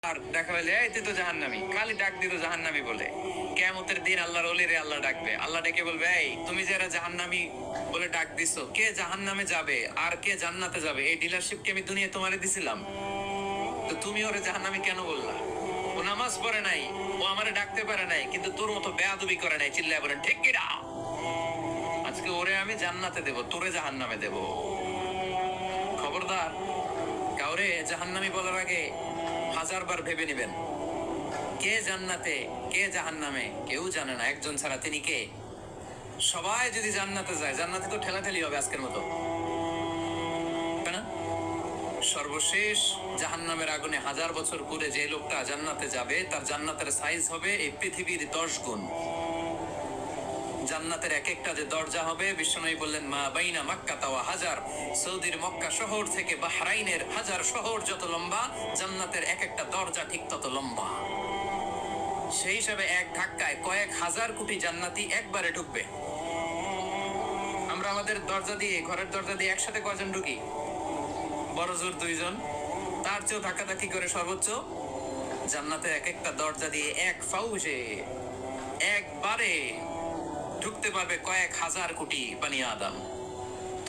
আর দেখা হইলে এই তুই তো জাহান্নামী, খালি ডাক দিত জাহান্নামী বলে। কিয়ামতের দিন আল্লাহর ওলিরে আল্লাহ ডাকবে, আল্লাহ ডেকে বলবে, এই তুমি যারা জাহান্নামী বলে ডাক দিছো, কে জাহান্নামে যাবে আর কে জান্নাতে যাবে, এই ডিলারশিপ কি আমি দুনিয়ায় তোমারে দিছিলাম? তো তুমি ওরে জাহান্নামী কেন বললা? ও নামাজ পড়ে নাই, ও আমারে ডাকতে পারে নাই, কিন্তু তোর মতো বেয়াদবি করে নাই। চিল্লায় বলেন ঠিক কিনা? আজকে ওরে আমি জান্নাতে দেব, তোরে জাহান্নামে দেব। খবরদার, কাউরে জাহান্নামী বলার আগে 1000বার ভেবে নেবেন। কে জান্নাতে কে জাহান্নামে কেউ জানে না, একজন ছাড়া, তিনি কে? সবাই যদি জান্নাতে যায়, জান্নাতে তো ঠেলাঠেলি হবে আজকের মতো, তাই না? সর্বশেষ জাহান্নামের আগুনে 1000 বছর ঘুরে যে লোকটা জান্নাতে যাবে, তার জান্নাতের সাইজ হবে এই পৃথিবীর 10 গুণ। জান্নাতের এক একটা যে দরজা হবে, বিশ্বনবী বললেন, মা বাইনা মক্কা তাওয়া হাজার, সৌদির মক্কা শহর থেকে বাহরাইনের হাজার শহর যত লম্বা, জান্নাতের এক একটা দরজা ঠিক তত লম্বা। সেই হিসাবে এক ধাক্কায় কয়েক হাজার কোটি জান্নাতি একবারে ঢুকবে। আমরা আমাদের দরজা দিয়ে, ঘরের দরজা দিয়ে একসাথে কয়জন ঢুকি? বড় জোর 2 জন, তার চেয়েও ধাক্কাধাক্কি করে সর্বোচ্চ। জান্নাতে এক একটা দরজা দিয়ে এক ফাউজে একবারে ঢুকতে পারবে কয়েক হাজার কোটি বানি আদম।